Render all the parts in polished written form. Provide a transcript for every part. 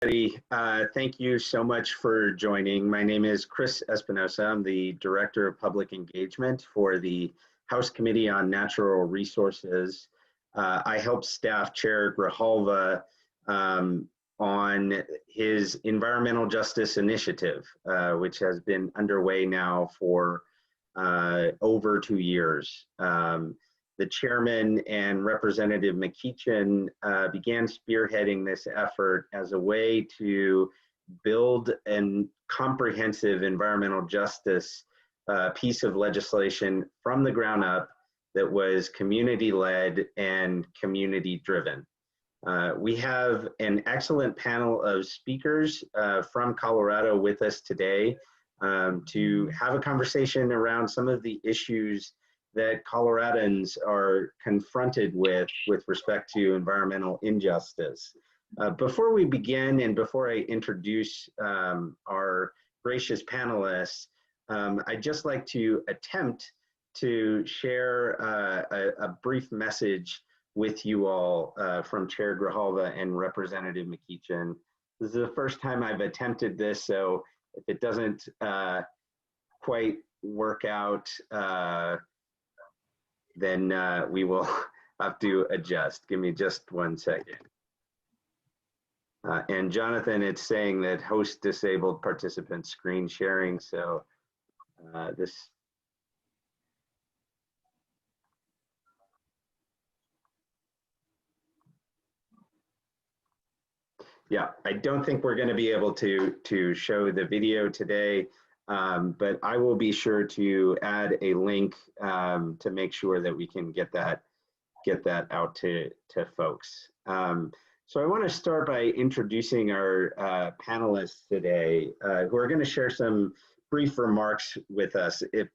Thank you so much for joining. My name is Chris Espinosa. I'm the Director of Public Engagement for the House Committee on Natural Resources. I help staff Chair Grijalva on his environmental justice initiative, which has been underway now for over 2 years. The chairman and Representative McEachin began spearheading this effort as a way to build a comprehensive environmental justice piece of legislation from the ground up that was community-led and community-driven. We have an excellent panel of speakers from Colorado with us today to have a conversation around some of the issues that Coloradans are confronted with respect to environmental injustice. Before we begin and before I introduce our gracious panelists, I'd just like to attempt to share a brief message with you all from Chair Grijalva and Representative McEachin. This is the first time I've attempted this, so if it doesn't quite work out, then we will have to adjust. Give me just 1 second. And Jonathan, it's saying that host disabled participant screen sharing, so yeah, I don't think we're going to be able to show the video today. But I will be sure to add a link to make sure that we can get that out to folks. So I want to start by introducing our panelists today who are going to share some brief remarks with us. If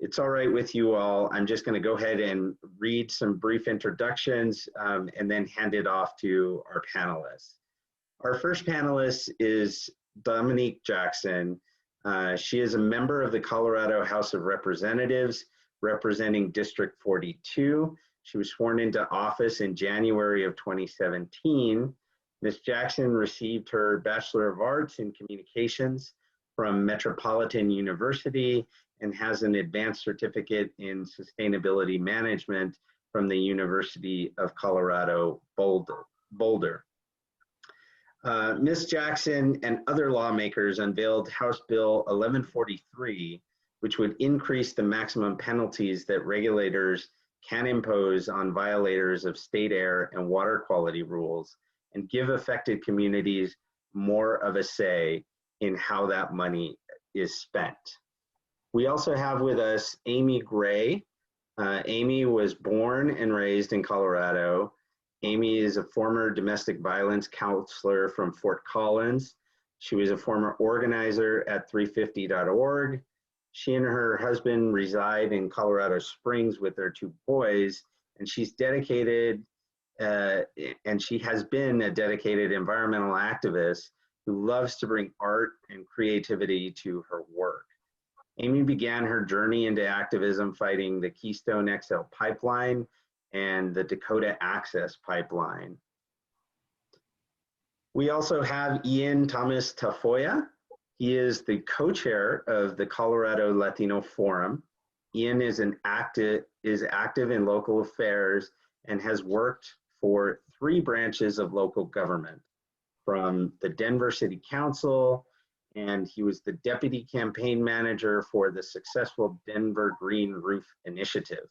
it's all right with you all, I'm just going to go ahead and read some brief introductions and then hand it off to our panelists. Our first panelist is Dominque Jackson. She is a member of the Colorado House of Representatives representing District 42. She was sworn into office in January of 2017. Ms. Jackson received her Bachelor of Arts in Communications from Metropolitan University and has an advanced certificate in Sustainability Management from the University of Colorado, Boulder. Ms. Jackson and other lawmakers unveiled House Bill 1143, which would increase the maximum penalties that regulators can impose on violators of state air and water quality rules and give affected communities more of a say in how that money is spent. We also have with us Amy Gray. Amy was born and raised in Colorado. Amy is a former domestic violence counselor from Fort Collins. She was a former organizer at 350.org. She and her husband reside in Colorado Springs with their 2 boys, and she's dedicated, and she has been a dedicated environmental activist who loves to bring art and creativity to her work. Amy began her journey into activism fighting the Keystone XL pipeline and the Dakota Access Pipeline. We also have Ian Thomas Tafoya. He is the co-chair of the Colorado Latino Forum. Ian is active in local affairs and has worked for 3 branches of local government, from the Denver City Council, and he was the deputy campaign manager for the successful Denver Green Roof Initiative.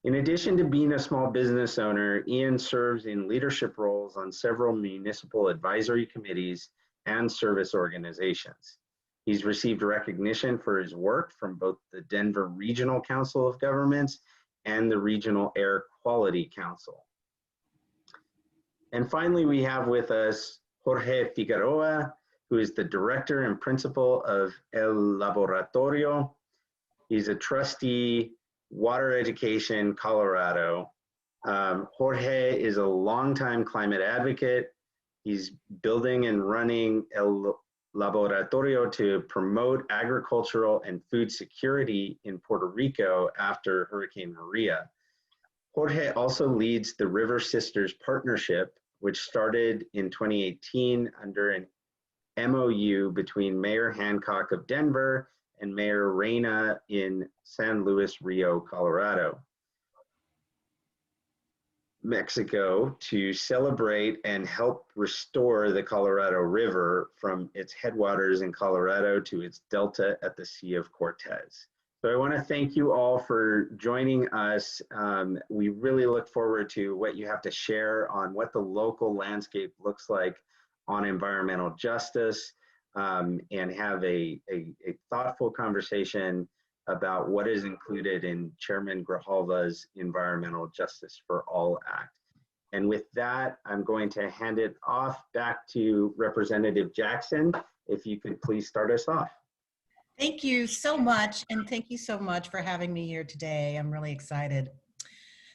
In addition to being a small business owner, Ian serves in leadership roles on several municipal advisory committees and service organizations. He's received recognition for his work from both the Denver Regional Council of Governments and the Regional Air Quality Council. And finally, we have with us Jorge Figueroa, who is the director and principal of El Laboratorio. He's a trustee, Water Education, Colorado. Jorge is a longtime climate advocate. He's building and running El Laboratorio to promote agricultural and food security in Puerto Rico after Hurricane Maria. Jorge also leads the River Sisters Partnership, which started in 2018 under an MOU between Mayor Hancock of Denver and Mayor Reyna in San Luis Rio, Colorado, Mexico, to celebrate and help restore the Colorado River from its headwaters in Colorado to its delta at the Sea of Cortez. So I want to thank you all for joining us. We really look forward to what you have to share on what the local landscape looks like on environmental justice, and have a thoughtful conversation about what is included in Chairman Grijalva's Environmental Justice for All Act. And with that, I'm going to hand it off back to Representative Jackson. If you could please start us off. Thank you so much. And thank you so much for having me here today. I'm really excited.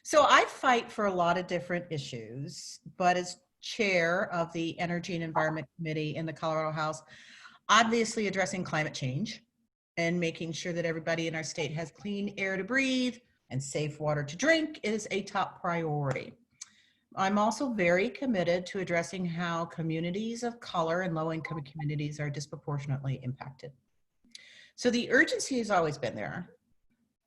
So I fight for a lot of different issues, but as chair of the Energy and Environment Committee in the Colorado House, obviously addressing climate change and making sure that everybody in our state has clean air to breathe and safe water to drink is a top priority. I'm also very committed to addressing how communities of color and low-income communities are disproportionately impacted. So the urgency has always been there,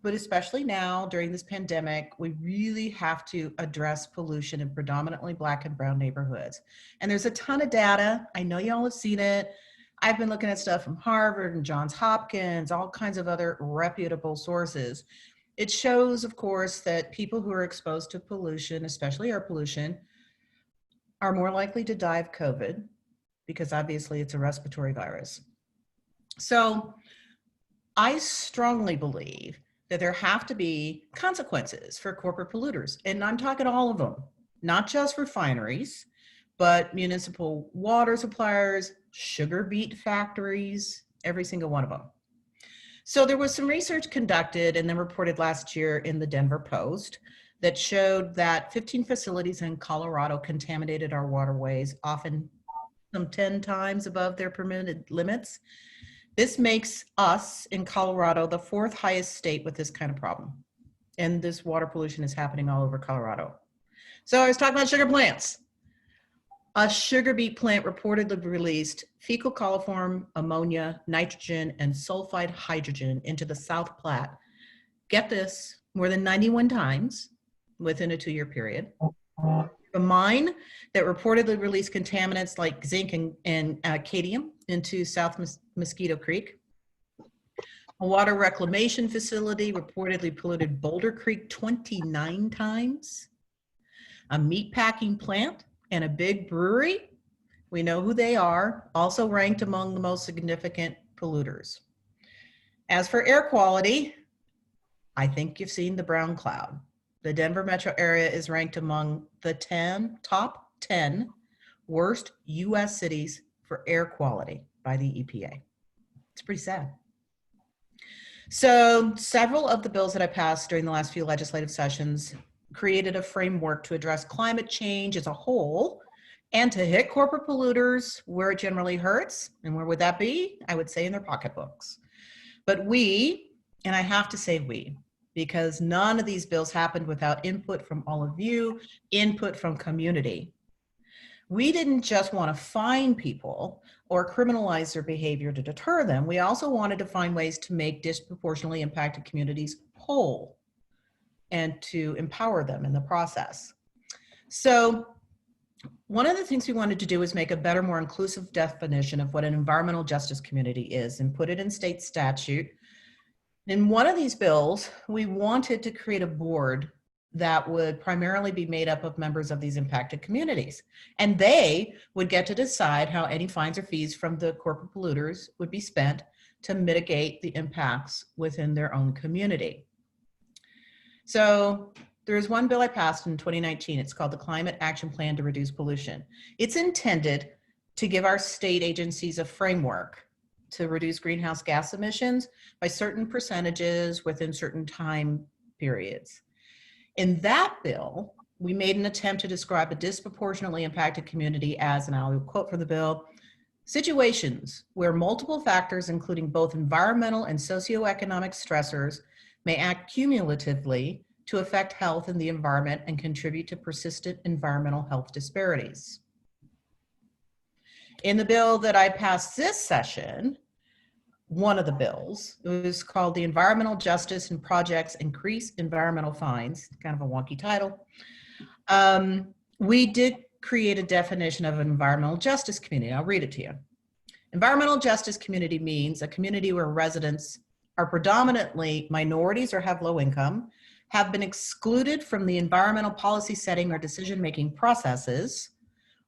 but especially now during this pandemic, we really have to address pollution in predominantly Black and brown neighborhoods. And there's a ton of data. I know y'all have seen it. I've been looking at stuff from Harvard and Johns Hopkins, all kinds of other reputable sources. It shows, of course, that people who are exposed to pollution, especially air pollution, are more likely to die of COVID because obviously it's a respiratory virus. So I strongly believe that there have to be consequences for corporate polluters. And I'm talking all of them, not just refineries, but municipal water suppliers, sugar beet factories, every single one of them. So there was some research conducted and then reported last year in the Denver Post that showed that 15 facilities in Colorado contaminated our waterways, often some 10 times above their permitted limits. This makes us in Colorado the 4th highest state with this kind of problem. And this water pollution is happening all over Colorado. So I was talking about sugar plants. A sugar beet plant reportedly released fecal coliform, ammonia, nitrogen, and sulfide hydrogen into the South Platte. Get this, more than 91 times within a 2-year period. A mine that reportedly released contaminants like zinc and cadmium into South Mosquito Creek. A water reclamation facility reportedly polluted Boulder Creek 29 times. A meat packing plant and a big brewery, we know who they are, also ranked among the most significant polluters. As for air quality, I think you've seen the brown cloud. The Denver metro area is ranked among the top 10 worst US cities for air quality by the EPA. It's pretty sad. So several of the bills that I passed during the last few legislative sessions created a framework to address climate change as a whole and to hit corporate polluters where it generally hurts. And where would that be? I would say in their pocketbooks. But we, and I have to say we, because none of these bills happened without input from all of you, input from community. We didn't just want to fine people or criminalize their behavior to deter them. We also wanted to find ways to make disproportionately impacted communities whole and to empower them in the process. So one of the things we wanted to do is make a better, more inclusive definition of what an environmental justice community is and put it in state statute. In one of these bills, we wanted to create a board that would primarily be made up of members of these impacted communities. And they would get to decide how any fines or fees from the corporate polluters would be spent to mitigate the impacts within their own community. So there's one bill I passed in 2019. It's called the Climate Action Plan to Reduce Pollution. It's intended to give our state agencies a framework to reduce greenhouse gas emissions by certain percentages within certain time periods. In that bill, we made an attempt to describe a disproportionately impacted community as, and I'll quote from the bill, situations where multiple factors, including both environmental and socioeconomic stressors, may act cumulatively to affect health and the environment and contribute to persistent environmental health disparities. In the bill that I passed this session, one of the bills, it was called the Environmental Justice and Projects Increase Environmental Fines, kind of a wonky title. We did create a definition of an environmental justice community. I'll read it to you. Environmental justice community means a community where residents are predominantly minorities or have low income, have been excluded from the environmental policy setting or decision-making processes,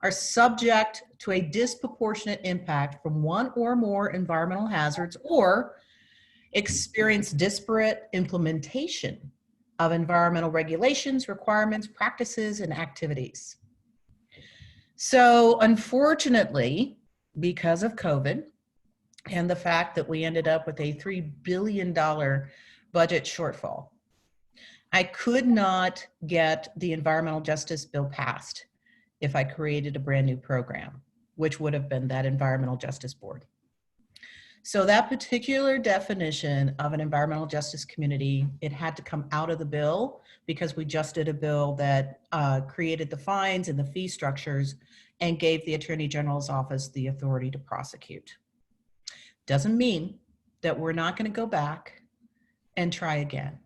are subject to a disproportionate impact from one or more environmental hazards, or experience disparate implementation of environmental regulations, requirements, practices, and activities. So unfortunately, because of COVID and the fact that we ended up with a $3 billion budget shortfall, I could not get the environmental justice bill passed if I created a brand new program, which would have been that environmental justice board. So that particular definition of an environmental justice community, it had to come out of the bill because we just did a bill that created the fines and the fee structures and gave the Attorney General's office the authority to prosecute. Doesn't mean that we're not going to go back and try again.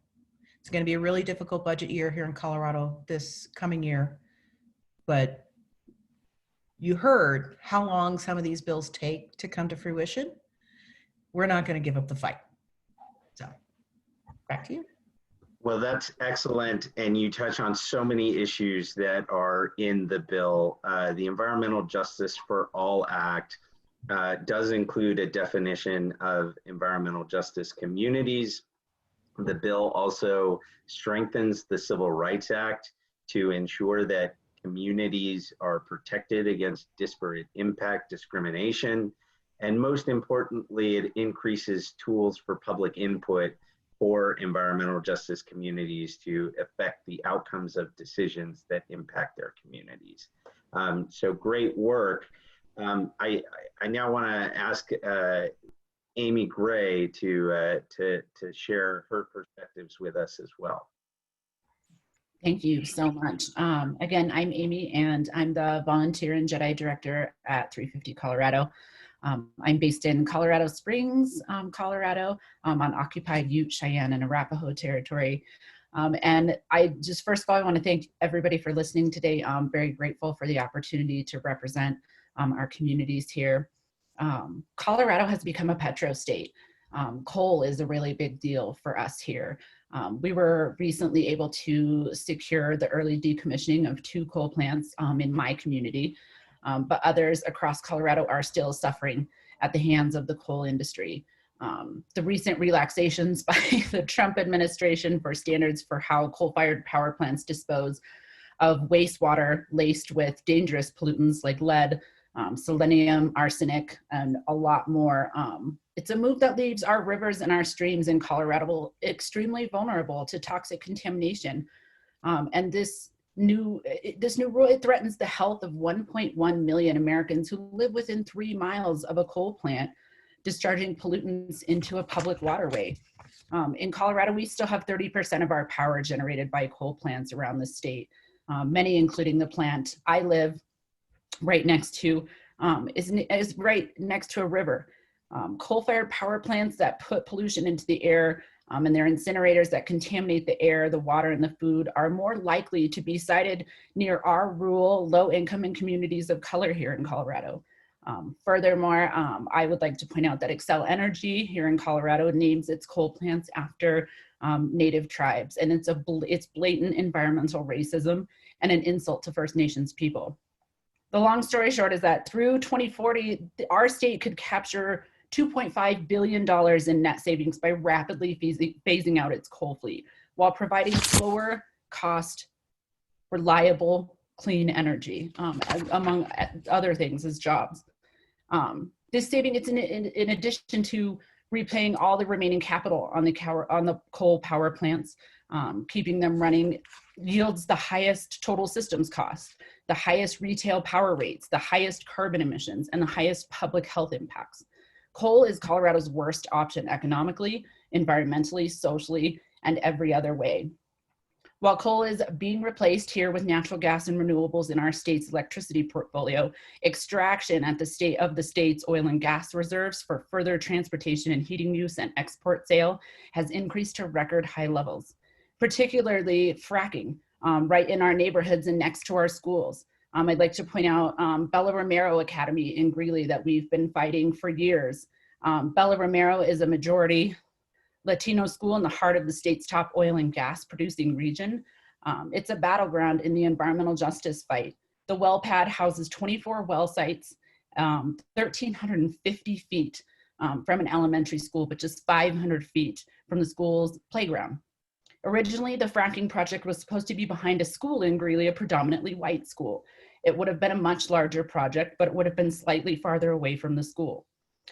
It's going to be a really difficult budget year here in Colorado this coming year, but you heard how long some of these bills take to come to fruition. We're not going to give up the fight. So back to you. Well, that's excellent. And you touch on so many issues that are in the bill. The Environmental Justice for All Act does include a definition of environmental justice communities. The bill also strengthens the Civil Rights Act to ensure that communities are protected against disparate impact discrimination. And most importantly, it increases tools for public input for environmental justice communities to affect the outcomes of decisions that impact their communities. So great work. I now want to ask Amy Gray to share her perspectives with us as well. Thank you so much. Again, I'm Amy, and I'm the Volunteer and Jedi Director at 350 Colorado. I'm based in Colorado Springs, Colorado, on occupied Ute, Cheyenne, and Arapaho territory. And I just, first of all, I want to thank everybody for listening today. I'm very grateful for the opportunity to represent our communities here. Colorado has become a petro state. Coal is a really big deal for us here. We were recently able to secure the early decommissioning of 2 coal plants in my community, but others across Colorado are still suffering at the hands of the coal industry. The recent relaxations by the Trump administration for standards for how coal-fired power plants dispose of wastewater laced with dangerous pollutants like lead, selenium, arsenic, and a lot more. It's a move that leaves our rivers and our streams in Colorado extremely vulnerable to toxic contamination. And this new rule, it threatens the health of 1.1 million Americans who live within 3 miles of a coal plant, discharging pollutants into a public waterway. In Colorado, we still have 30% of our power generated by coal plants around the state, many including the plant I live right next to, is right next to a river. Coal-fired power plants that put pollution into the air and their incinerators that contaminate the air, the water, and the food are more likely to be sited near our rural, low-income and communities of color here in Colorado. Furthermore, I would like to point out that Xcel Energy here in Colorado names its coal plants after Native tribes, and it's blatant environmental racism and an insult to First Nations people. The long story short is that through 2040, our state could capture $2.5 billion in net savings by rapidly phasing out its coal fleet while providing lower cost, reliable, clean energy, among other things as jobs. This saving, it's in addition to repaying all the remaining capital on the coal power plants, keeping them running, yields the highest total systems cost, the highest retail power rates, the highest carbon emissions, and the highest public health impacts. Coal is Colorado's worst option economically, environmentally, socially, and every other way. While coal is being replaced here with natural gas and renewables in our state's electricity portfolio, extraction at the state's oil and gas reserves for further transportation and heating use and export sale has increased to record high levels, particularly fracking right in our neighborhoods and next to our schools. I'd like to point out Bella Romero Academy in Greeley that we've been fighting for years. Bella Romero is a majority Latino school in the heart of the state's top oil and gas producing region. It's a battleground in the environmental justice fight. The well pad houses 24 well sites, 1,350 feet from an elementary school, but just 500 feet from the school's playground. Originally, the fracking project was supposed to be behind a school in Greeley, a predominantly white school. It would have been a much larger project, but it would have been slightly farther away from the school.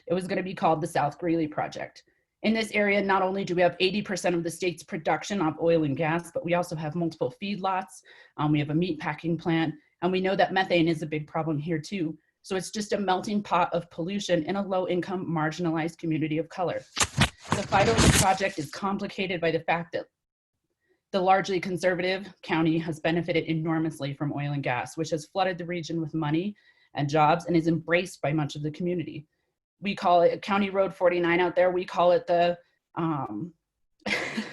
It was going to be called the South Greeley Project. In this area, not only do we have 80% of the state's production of oil and gas, but we also have multiple feedlots. We have a meat packing plant, and we know that methane is a big problem here too. So it's just a melting pot of pollution in a low-income, marginalized community of color. The fight over the project is complicated by the fact that the largely conservative county has benefited enormously from oil and gas, which has flooded the region with money and jobs and is embraced by much of the community. We call it County Road 49 out there. We call it the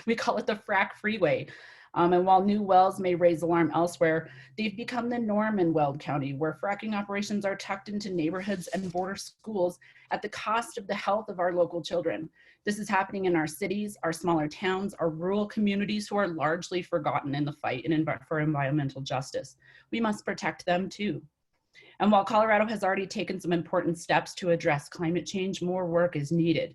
we call it the frack freeway. And while new wells may raise alarm elsewhere, they've become the norm in Weld County, where fracking operations are tucked into neighborhoods and border schools at the cost of the health of our local children. This is happening in our cities, our smaller towns, our rural communities who are largely forgotten in the fight for environmental justice. We must protect them too. And while Colorado has already taken some important steps to address climate change, more work is needed.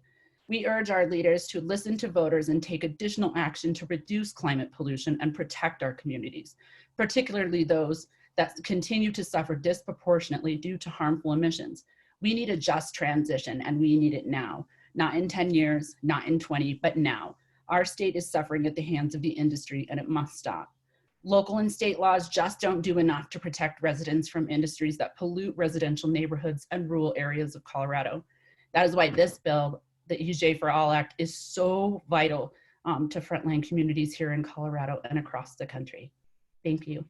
We urge our leaders to listen to voters and take additional action to reduce climate pollution and protect our communities, particularly those that continue to suffer disproportionately due to harmful emissions. We need a just transition, and we need it now, not in 10 years, not in 20, but now. Our state is suffering at the hands of the industry, and it must stop. Local and state laws just don't do enough to protect residents from industries that pollute residential neighborhoods and rural areas of Colorado. That is why this bill, the EJ for All Act, is so vital to frontline communities here in Colorado and across the country. Thank you.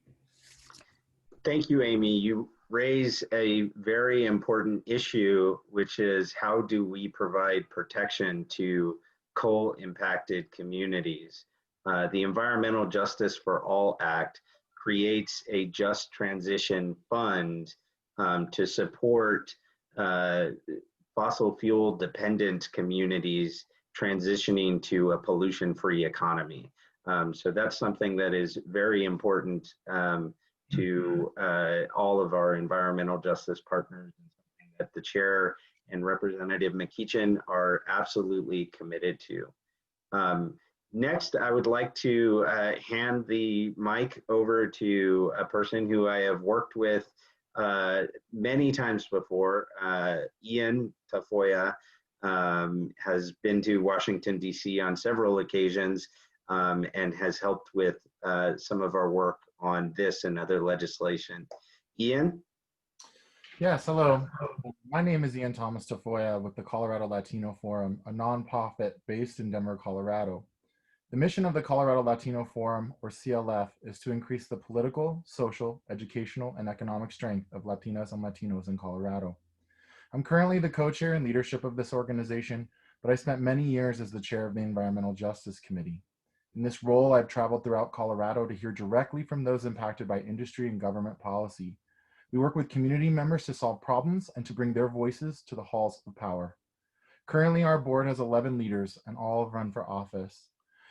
Thank you, Amy. You raise a very important issue, which is how do we provide protection to coal-impacted communities? The Environmental Justice for All Act creates a just transition fund to support fossil fuel dependent communities transitioning to a pollution-free economy. So that's something that is very important to all of our environmental justice partners, and something that the chair and Representative McEachin are absolutely committed to. Next, I would like to hand the mic over to a person who I have worked with many times before. Ian Tafoya has been to Washington, D.C. on several occasions and has helped with some of our work on this and other legislation. Ian? Yes, hello. My name is Ian Thomas Tafoya with the Colorado Latino Forum, a nonprofit based in Denver, Colorado. The mission of the Colorado Latino Forum, or CLF, is to increase the political, social, educational, and economic strength of Latinas and Latinos in Colorado. I'm currently the co-chair and leadership of this organization, but I spent many years as the chair of the Environmental Justice Committee. In this role, I've traveled throughout Colorado to hear directly from those impacted by industry and government policy. We work with community members to solve problems and to bring their voices to the halls of power. Currently, our board has 11 leaders, and all have run for office.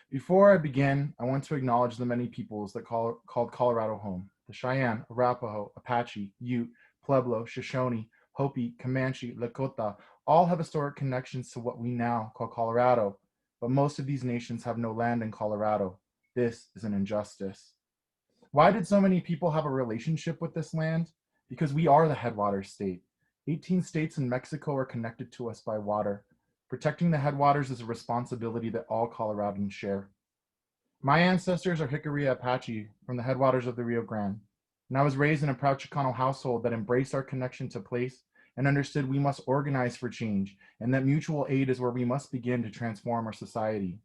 Before I begin, I want to acknowledge the many peoples that called Colorado home. The Cheyenne, Arapaho, Apache, Ute, Pueblo, Shoshone, Hopi, Comanche, Lakota, all have historic connections to what we now call Colorado, but most of these nations have no land in Colorado. This is an injustice. Why did so many people have a relationship with this land? Because we are the headwaters state. 18 states and Mexico are connected to us by water. Protecting the headwaters is a responsibility that all Coloradans share. My ancestors are Jicarilla Apache from the headwaters of the Rio Grande, and I was raised in a proud Chicano household that embraced our connection to place and understood we must organize for change, and that mutual aid is where we must begin to transform our society.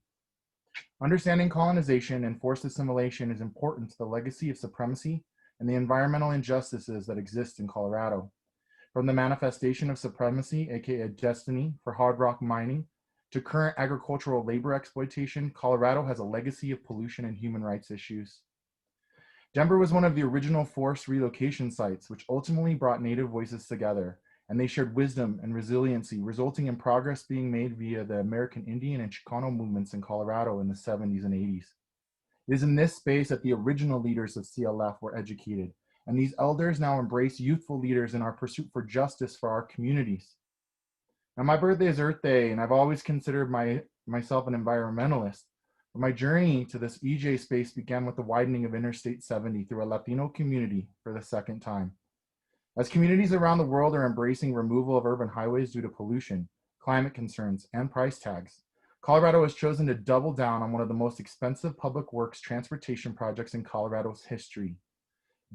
Understanding colonization and forced assimilation is important to the legacy of supremacy and the environmental injustices that exist in Colorado. From the manifestation of supremacy, aka destiny, for hard rock mining, to current agricultural labor exploitation, Colorado has a legacy of pollution and human rights issues. Denver was one of the original forced relocation sites, which ultimately brought Native voices together, and they shared wisdom and resiliency, resulting in progress being made via the American Indian and Chicano movements in Colorado in the 70s and 80s. It is in this space that the original leaders of CLF were educated, and these elders now embrace youthful leaders in our pursuit for justice for our communities. Now, my birthday is Earth Day, and I've always considered myself an environmentalist. But my journey to this EJ space began with the widening of Interstate 70 through a Latino community for the second time. As communities around the world are embracing removal of urban highways due to pollution, climate concerns, and price tags, Colorado has chosen to double down on one of the most expensive public works transportation projects in Colorado's history.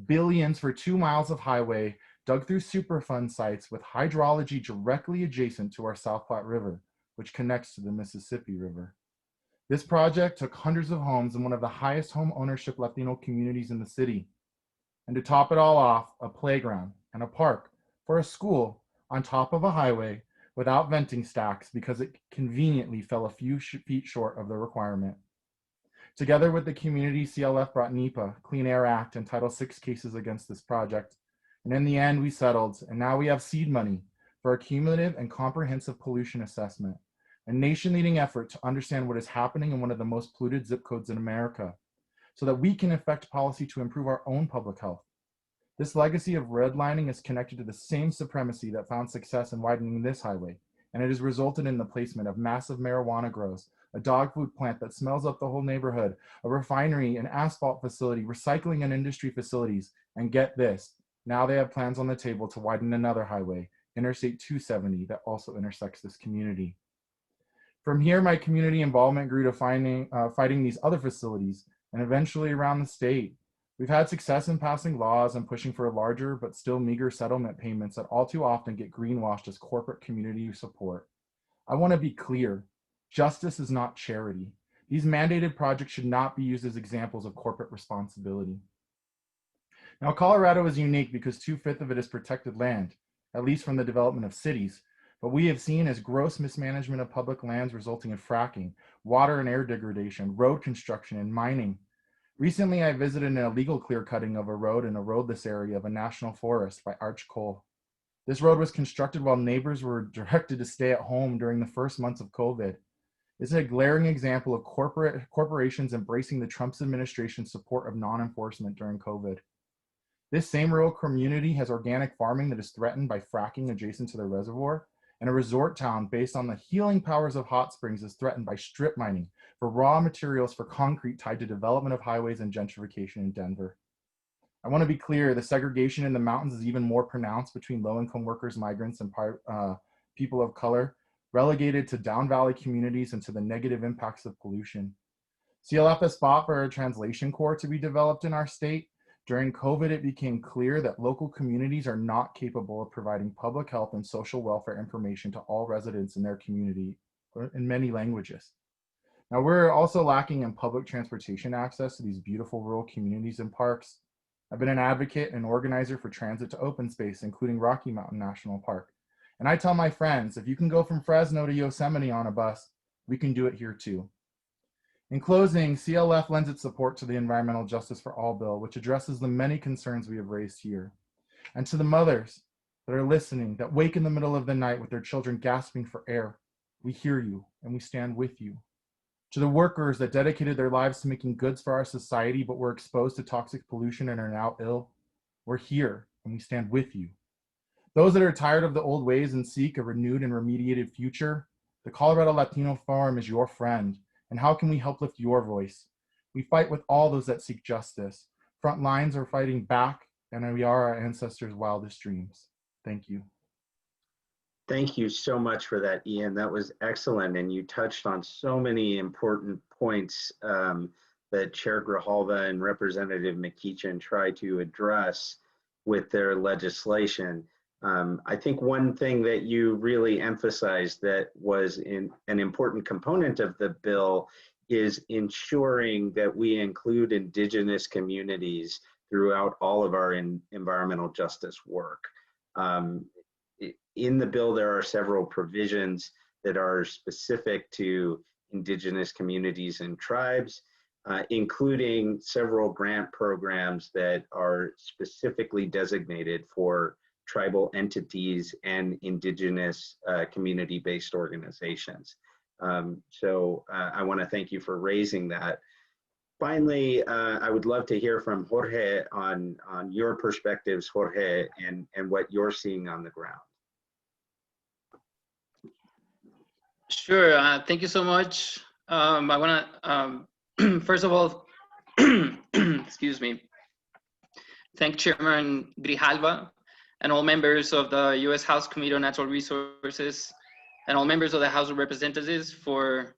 Billions for 2 miles of highway dug through Superfund sites with hydrology directly adjacent to our South Platte River, which connects to the Mississippi River. This project took hundreds of homes in one of the highest home ownership Latino communities in the city. And to top it all off, a playground and a park for a school on top of a highway without venting stacks because it conveniently fell a few feet short of the requirement. Together with the community, CLF brought NEPA, Clean Air Act, and Title VI cases against this project. And in the end, we settled, and now we have seed money for a cumulative and comprehensive pollution assessment, a nation-leading effort to understand what is happening in one of the most polluted zip codes in America, so that we can effect policy to improve our own public health. This legacy of redlining is connected to the same supremacy that found success in widening this highway, and it has resulted in the placement of massive marijuana grows, a dog food plant that smells up the whole neighborhood, a refinery, an asphalt facility, recycling and industry facilities, and get this, now they have plans on the table to widen another highway, Interstate 270, that also intersects this community. From here, my community involvement grew to fighting these other facilities, and eventually around the state. We've had success in passing laws and pushing for larger but still meager settlement payments that all too often get greenwashed as corporate community support. I want to be clear, justice is not charity. These mandated projects should not be used as examples of corporate responsibility. Now, Colorado is unique because 2/5 of it is protected land, at least from the development of cities. What we have seen is gross mismanagement of public lands resulting in fracking, water and air degradation, road construction, and mining. Recently, I visited an illegal clear cutting of a road in a roadless area of a national forest by Arch Coal. This road was constructed while neighbors were directed to stay at home during the first months of COVID. This is a glaring example of corporations embracing the Trump administration's support of non-enforcement during COVID. This same rural community has organic farming that is threatened by fracking adjacent to the reservoir, and a resort town based on the healing powers of hot springs is threatened by strip mining for raw materials for concrete tied to development of highways and gentrification in Denver. I want to be clear, the segregation in the mountains is even more pronounced between low-income workers, migrants, and people of color, relegated to down valley communities and to the negative impacts of pollution. CLF has fought for a translation corps to be developed in our state. During COVID, it became clear that local communities are not capable of providing public health and social welfare information to all residents in their community in many languages. Now, we're also lacking in public transportation access to these beautiful rural communities and parks. I've been an advocate and organizer for transit to open space, including Rocky Mountain National Park. And I tell my friends, if you can go from Fresno to Yosemite on a bus, we can do it here too. In closing, CLF lends its support to the Environmental Justice for All bill, which addresses the many concerns we have raised here. And to the mothers that are listening, that wake in the middle of the night with their children gasping for air, we hear you and we stand with you. To the workers that dedicated their lives to making goods for our society but were exposed to toxic pollution and are now ill, we're here and we stand with you. Those that are tired of the old ways and seek a renewed and remediated future, the Colorado Latino Forum is your friend. And how can we help lift your voice? We fight with all those that seek justice. Front lines are fighting back, and we are our ancestors' wildest dreams. Thank you. Thank you so much for that, Ian. That was excellent, and you touched on so many important points that Chair Grijalva and Representative McEachin try to address with their legislation. I think one thing that you really emphasized that was an important component of the bill is ensuring that we include indigenous communities throughout all of our environmental justice work. In the bill, there are several provisions that are specific to indigenous communities and tribes, including several grant programs that are specifically designated for tribal entities and indigenous community-based organizations. So I want to thank you for raising that. Finally, I would love to hear from Jorge on your perspectives, Jorge, and what you're seeing on the ground. Sure, thank you so much. I want to, first of all, excuse me, thank Chairman Grijalva and all members of the U.S. House Committee on Natural Resources and all members of the House of Representatives for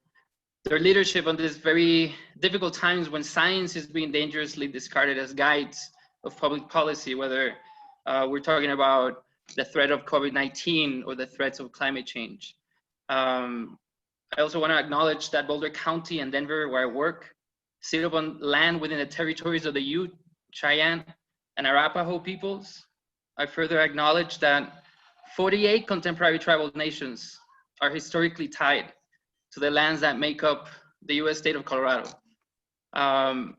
their leadership on these very difficult times when science is being dangerously discarded as guides of public policy, whether we're talking about the threat of COVID-19 or the threats of climate change. I also want to acknowledge that Boulder County and Denver, where I work, sit upon land within the territories of the Ute, Cheyenne, and Arapaho peoples. I further acknowledge that 48 contemporary tribal nations are historically tied to the lands that make up the US state of Colorado. I'm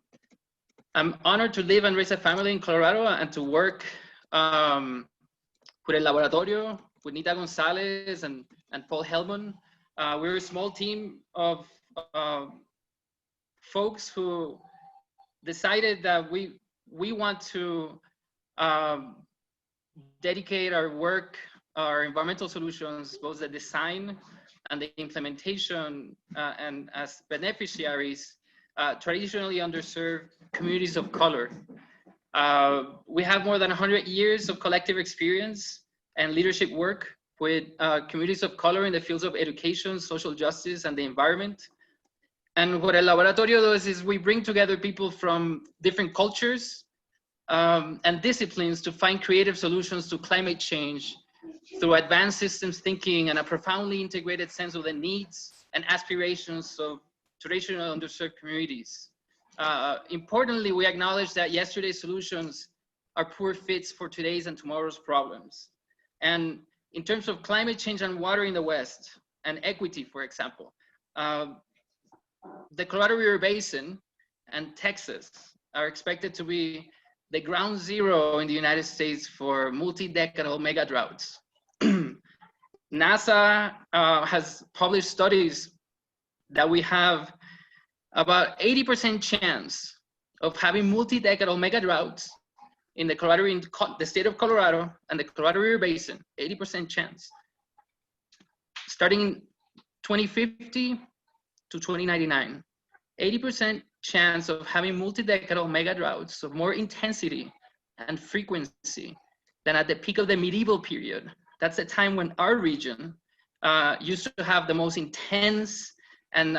honored to live and raise a family in Colorado and to work with El Laboratorio, with Nita Gonzalez and Paul Hellman. We're a small team of folks who decided that we want to dedicate our work, our environmental solutions, both the design and the implementation, and as beneficiaries, traditionally underserved communities of color. We have more than 100 years of collective experience and leadership work with communities of color in the fields of education, social justice, and the environment. And what El Laboratorio does is we bring together people from different cultures and disciplines to find creative solutions to climate change through advanced systems thinking and a profoundly integrated sense of the needs and aspirations of traditional underserved communities. Importantly, we acknowledge that yesterday's solutions are poor fits for today's and tomorrow's problems. And in terms of climate change and water in the West and equity, for example, the Colorado River Basin and Texas are expected to be the ground zero in the United States for multi-decadal mega droughts. NASA has published studies that we have about 80% chance of having multi-decadal mega droughts in the Colorado, in the state of Colorado and the Colorado River Basin, 80% chance. Starting in 2050 to 2099, 80% chance of having multi-decadal mega droughts of more intensity and frequency than at the peak of the medieval period. That's the time when our region used to have the most intense and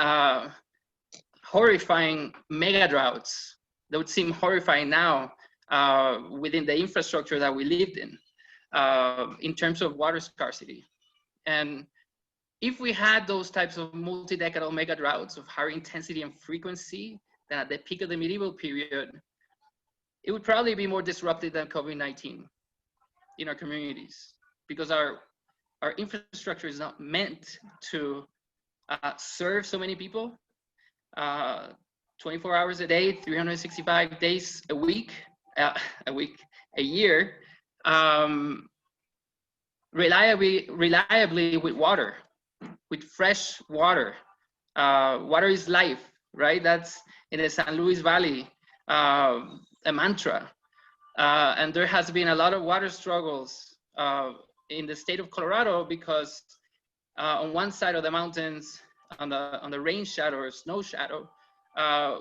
horrifying mega droughts that would seem horrifying now within the infrastructure that we lived in terms of water scarcity. And if we had those types of multi-decadal mega droughts of higher intensity and frequency than at the peak of the medieval period, it would probably be more disruptive than COVID-19 in our communities, because our infrastructure is not meant to serve so many people 24 hours a day, 365 days a year, reliably with water, with fresh water. Water is life, right? That's in the San Luis Valley, a mantra. And there has been a lot of water struggles in the state of Colorado because on one side of the mountains, on the rain shadow or snow shadow,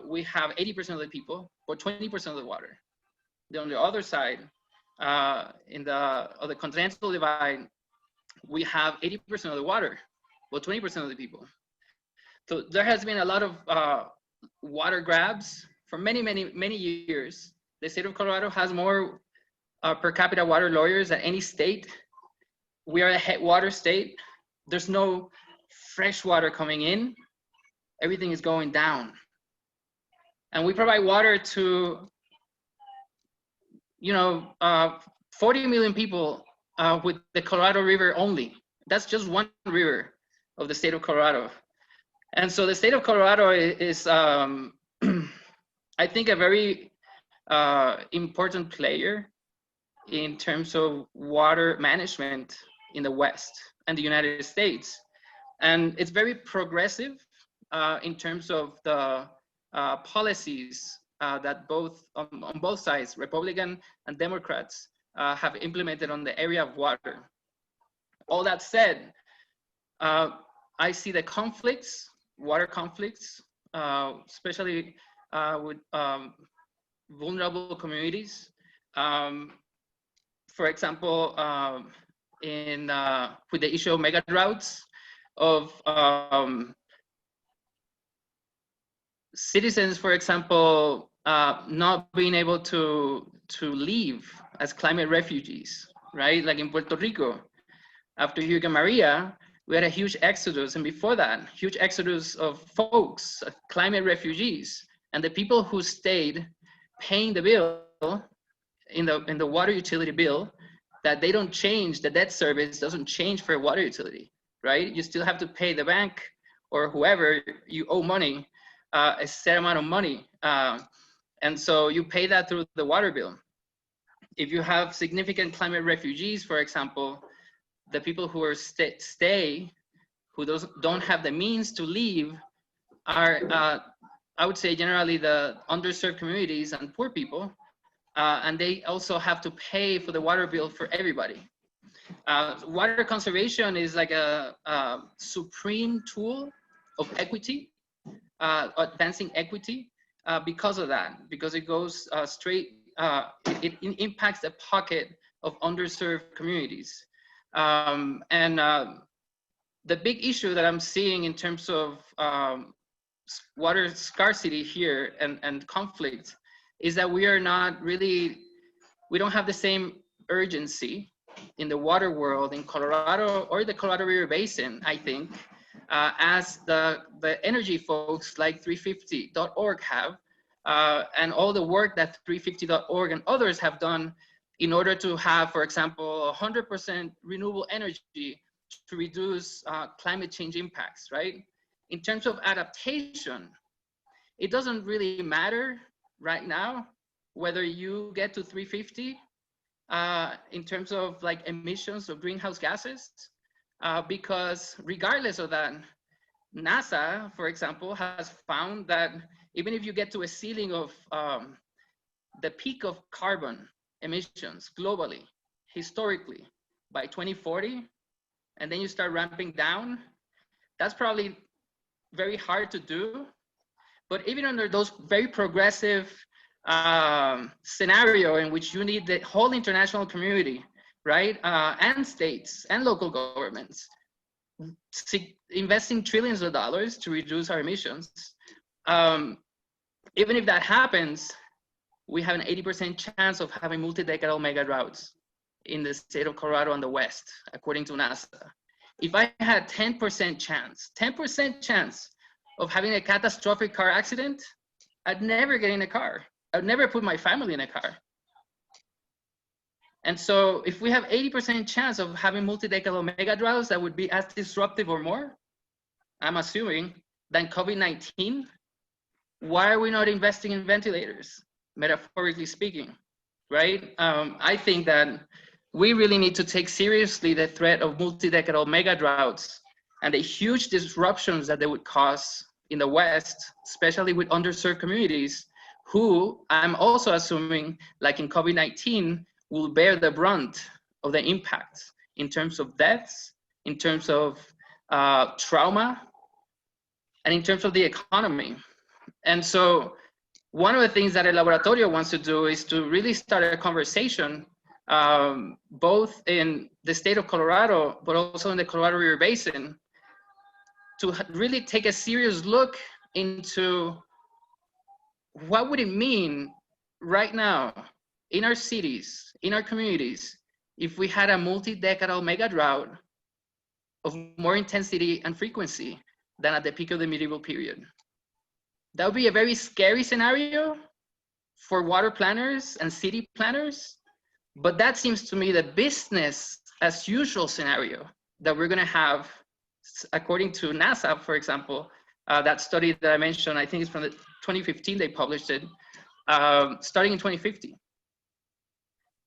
we have 80% of the people, or 20% of the water. On the other side, in the continental divide, we have 80% of the water, but 20% of the people. So there has been a lot of water grabs for many, many, many years. The state of Colorado has more per capita water lawyers than any state. We are a headwater state. There's no fresh water coming in. everything is going down. And we provide water to, 40 million people with the Colorado River only. That's just one river of the state of Colorado. And so the state of Colorado is I think, a very important player in terms of water management in the West and the United States. And it's very progressive in terms of the policies that on both sides, Republican and Democrats, have implemented on the area of water. All that said, I see the conflicts, water conflicts, especially with vulnerable communities. For example, with the issue of mega droughts, of citizens, for example, not being able to leave as climate refugees, right? Like in Puerto Rico, after Hurricane Maria, we had a huge exodus, and before that, huge exodus of folks, climate refugees, and the people who stayed paying the bill in the water utility bill, that they don't change, the debt service doesn't change for a water utility, right? You still have to pay the bank or whoever you owe money, a set amount of money. And so you pay that through the water bill. If you have significant climate refugees, for example, the people who are who don't have the means to leave are, I would say, generally the underserved communities and poor people. And they also have to pay for the water bill for everybody. Water conservation is like a supreme tool of equity, advancing equity, because of that, because it goes straight, it impacts the pocket of underserved communities. The big issue that I'm seeing in terms of water scarcity here and conflict is that we don't have the same urgency in the water world in Colorado or the Colorado River Basin, I think, as the energy folks like 350.org have, and all the work that 350.org and others have done in order to have, for example, 100% renewable energy to reduce climate change impacts, right? In terms of adaptation, it doesn't really matter right now whether you get to 350 in terms of like emissions of greenhouse gases, because regardless of that, NASA, for example, has found that even if you get to a ceiling of the peak of carbon emissions globally, historically, by 2040, and then you start ramping down, that's probably very hard to do. But even under those very progressive scenario in which you need the whole international community, right, and states and local governments investing trillions of dollars to reduce our emissions, even if that happens, we have an 80% chance of having multi-decadal mega droughts in the state of Colorado and the West, according to NASA. If I had 10% chance of having a catastrophic car accident, I'd never get in a car. I'd never put my family in a car. And so if we have 80% chance of having multi-decadal mega droughts that would be as disruptive or more, I'm assuming, than COVID-19, why are we not investing in ventilators, metaphorically speaking, right? I think that we really need to take seriously the threat of multi-decadal mega droughts and the huge disruptions that they would cause in the West, especially with underserved communities, who I'm also assuming, like in COVID-19, will bear the brunt of the impacts in terms of deaths, in terms of trauma, and in terms of the economy. And so one of the things that El Laboratorio wants to do is to really start a conversation, both in the state of Colorado, but also in the Colorado River Basin, to really take a serious look into what would it mean right now in our cities, in our communities, if we had a multi-decadal mega drought of more intensity and frequency than at the peak of the medieval period. That would be a very scary scenario for water planners and city planners, but that seems to me the business as usual scenario that we're gonna have, according to NASA, for example, that study that I mentioned, I think it's from the 2015, they published it, starting in 2050.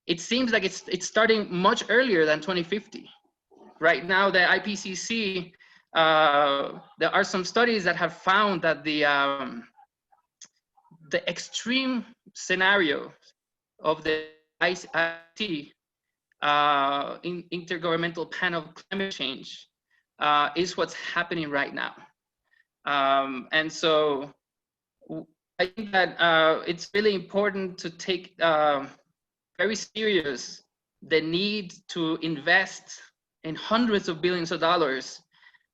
It seems like it's starting much earlier than 2050. Right now, the IPCC, there are some studies that have found that the extreme scenario of the IC, Intergovernmental Panel on Climate Change, is what's happening right now. And so I think that it's really important to take very serious the need to invest in hundreds of billions of dollars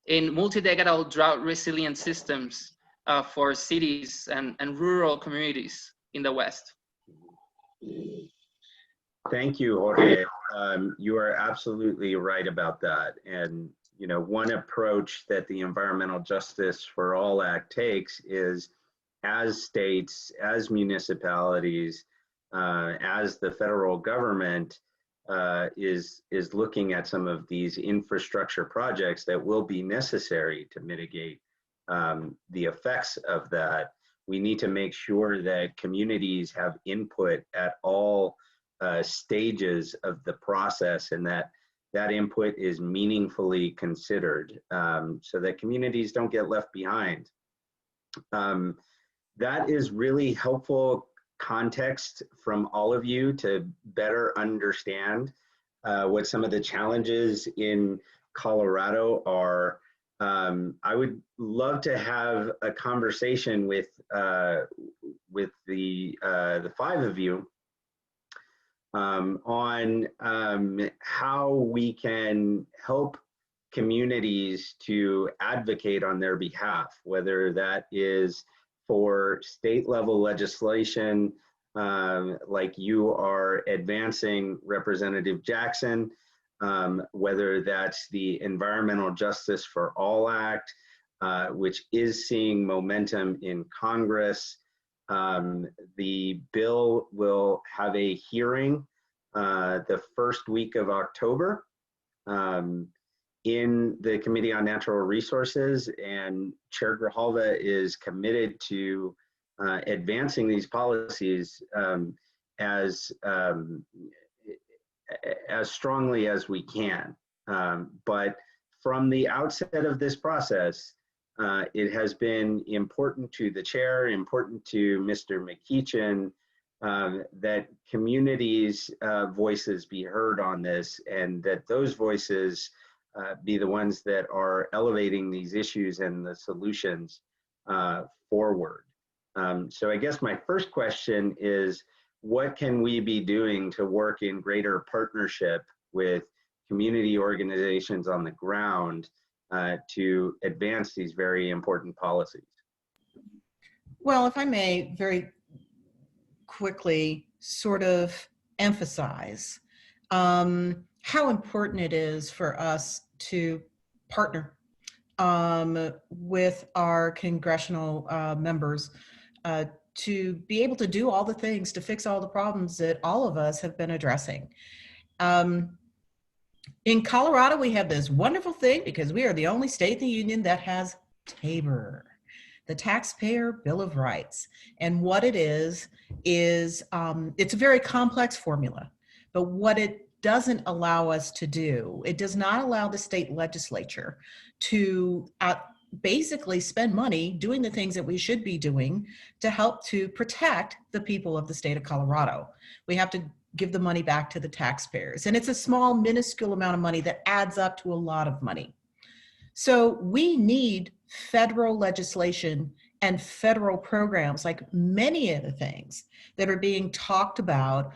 in multi-decadal drought resilient systems for cities and rural communities in the West. Thank you, Jorge. You are absolutely right about that. And you know, one approach that the Environmental Justice for All Act takes is, as states, as municipalities, as the federal government is looking at some of these infrastructure projects that will be necessary to mitigate the effects of that, we need to make sure that communities have input at all stages of the process, and that input is meaningfully considered, so that communities don't get left behind. That is really helpful context from all of you to better understand what some of the challenges in Colorado are. I would love to have a conversation with the five of you on how we can help communities to advocate on their behalf, whether that is for state level legislation, like you are advancing, Representative Jackson, whether that's the Environmental Justice for All Act, which is seeing momentum in Congress. The bill will have a hearing the first week of October in the Committee on Natural Resources, and Chair Grijalva is committed to advancing these policies as strongly as we can. But from the outset of this process, it has been important to the chair, important to Mr. McEachin, that communities' voices be heard on this, and that those voices be the ones that are elevating these issues and the solutions forward. So I guess my first question is, what can we be doing to work in greater partnership with community organizations on the ground to advance these very important policies? Well, if I may very quickly sort of emphasize how important it is for us to partner with our congressional members to be able to do all the things to fix all the problems that all of us have been addressing. In Colorado, we have this wonderful thing because we are the only state in the union that has TABOR, the Taxpayer Bill of Rights. And what it is it's a very complex formula, but what it doesn't allow us to do, it does not allow the state legislature to basically spend money doing the things that we should be doing to help to protect the people of the state of Colorado. We have to give the money back to the taxpayers. And it's a small, minuscule amount of money that adds up to a lot of money. So we need federal legislation and federal programs, like many of the things that are being talked about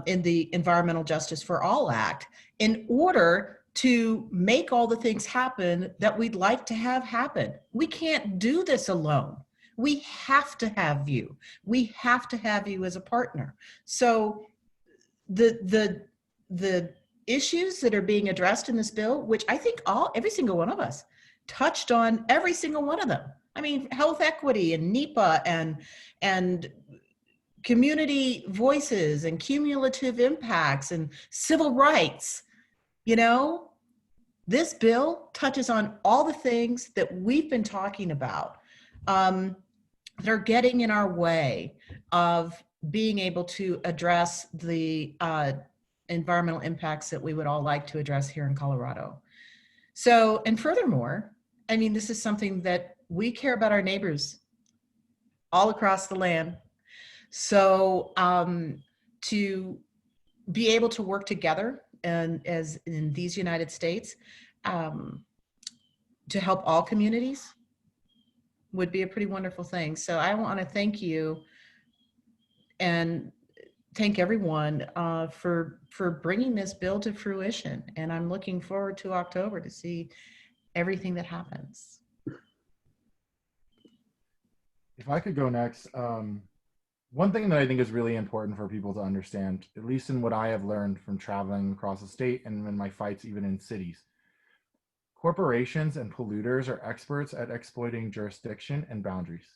in the Environmental Justice for All Act, in order to make all the things happen that we'd like to have happen. We can't do this alone. We have to have you. We have to have you as a partner. So the issues that are being addressed in this bill, which I think every single one of us touched on every single one of them. I mean, health equity and NEPA and community voices and cumulative impacts and civil rights. You know, this bill touches on all the things that we've been talking about that are getting in our way of being able to address the environmental impacts that we would all like to address here in Colorado. So, and furthermore, I mean, this is something that we care about our neighbors all across the land. So to be able to work together and as in these United States to help all communities would be a pretty wonderful thing. So I want to thank you and thank everyone for bringing this bill to fruition. And I'm looking forward to October to see everything that happens. If I could go next, one thing that I think is really important for people to understand, at least in what I have learned from traveling across the state and in my fights even in cities, corporations and polluters are experts at exploiting jurisdiction and boundaries.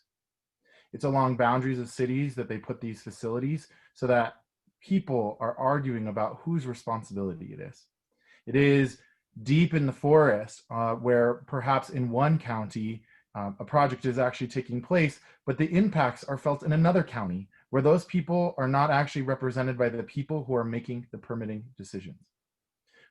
It's along boundaries of cities that they put these facilities so that people are arguing about whose responsibility it is. It is deep in the forest where perhaps in one county, a project is actually taking place, but the impacts are felt in another county where those people are not actually represented by the people who are making the permitting decisions.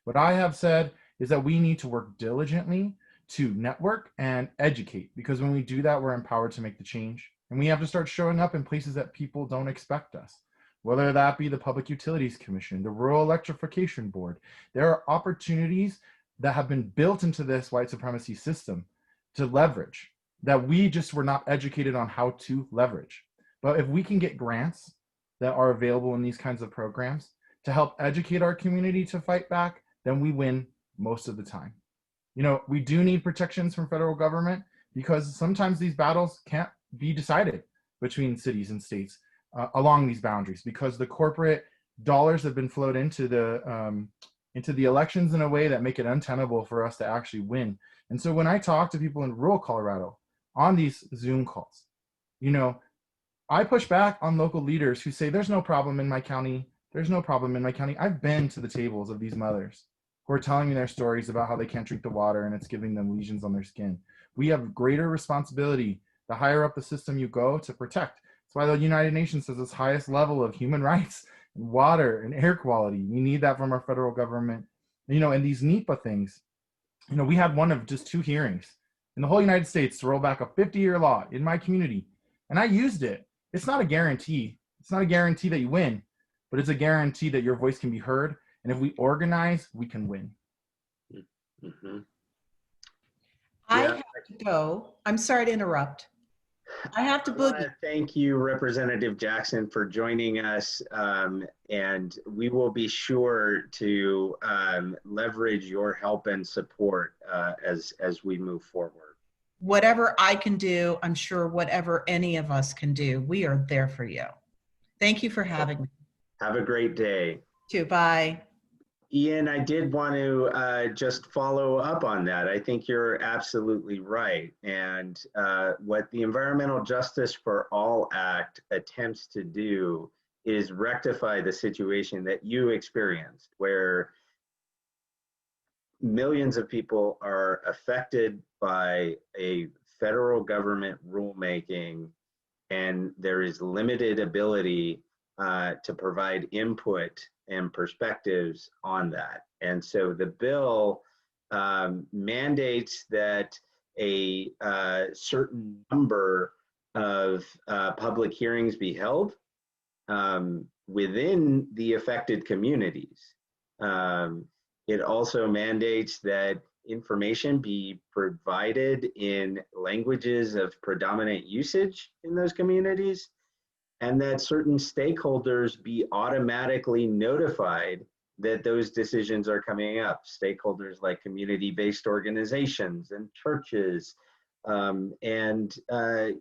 What I have said is that we need to work diligently to network and educate, because when we do that, we're empowered to make the change. And we have to start showing up in places that people don't expect us, whether that be the Public Utilities Commission, the Rural Electrification Board. There are opportunities that have been built into this white supremacy system to leverage that we just were not educated on how to leverage. But if we can get grants that are available in these kinds of programs to help educate our community to fight back, then we win most of the time. You know, we do need protections from federal government because sometimes these battles can't be decided between cities and states along these boundaries, because the corporate dollars have been flowed into the elections in a way that make it untenable for us to actually win. And so when I talk to people in rural Colorado on these Zoom calls, you know, I push back on local leaders who say there's no problem in my county. There's no problem in my county. I've been to the tables of these mothers who are telling me their stories about how they can't drink the water and it's giving them lesions on their skin. We have greater responsibility the higher up the system you go to protect. That's why the United Nations says it's highest level of human rights and water and air quality. We need that from our federal government. You know, and these NEPA things, you know, we had one of just 2 hearings in the whole United States to roll back a 50-year law in my community. And I used it. It's not a guarantee. It's not a guarantee that you win, but it's a guarantee that your voice can be heard. And if we organize, we can win. Mm-hmm. I Yeah. have to go. I'm sorry to interrupt. I have to boogie. Thank you, Representative Jackson, for joining us. And we will be sure to leverage your help and support as we move forward. Whatever I can do, I'm sure whatever any of us can do, we are there for you. Thank you for having me. Have a great day. You too. Bye. Ian, I did want to just follow up on that. I think you're absolutely right. And what the Environmental Justice for All Act attempts to do is rectify the situation that you experienced, where millions of people are affected by a federal government rulemaking, and there is limited ability to provide input and perspectives on that. And so the bill mandates that a certain number of public hearings be held within the affected communities. It also mandates that information be provided in languages of predominant usage in those communities, and that certain stakeholders be automatically notified that those decisions are coming up. Stakeholders like community-based organizations and churches, and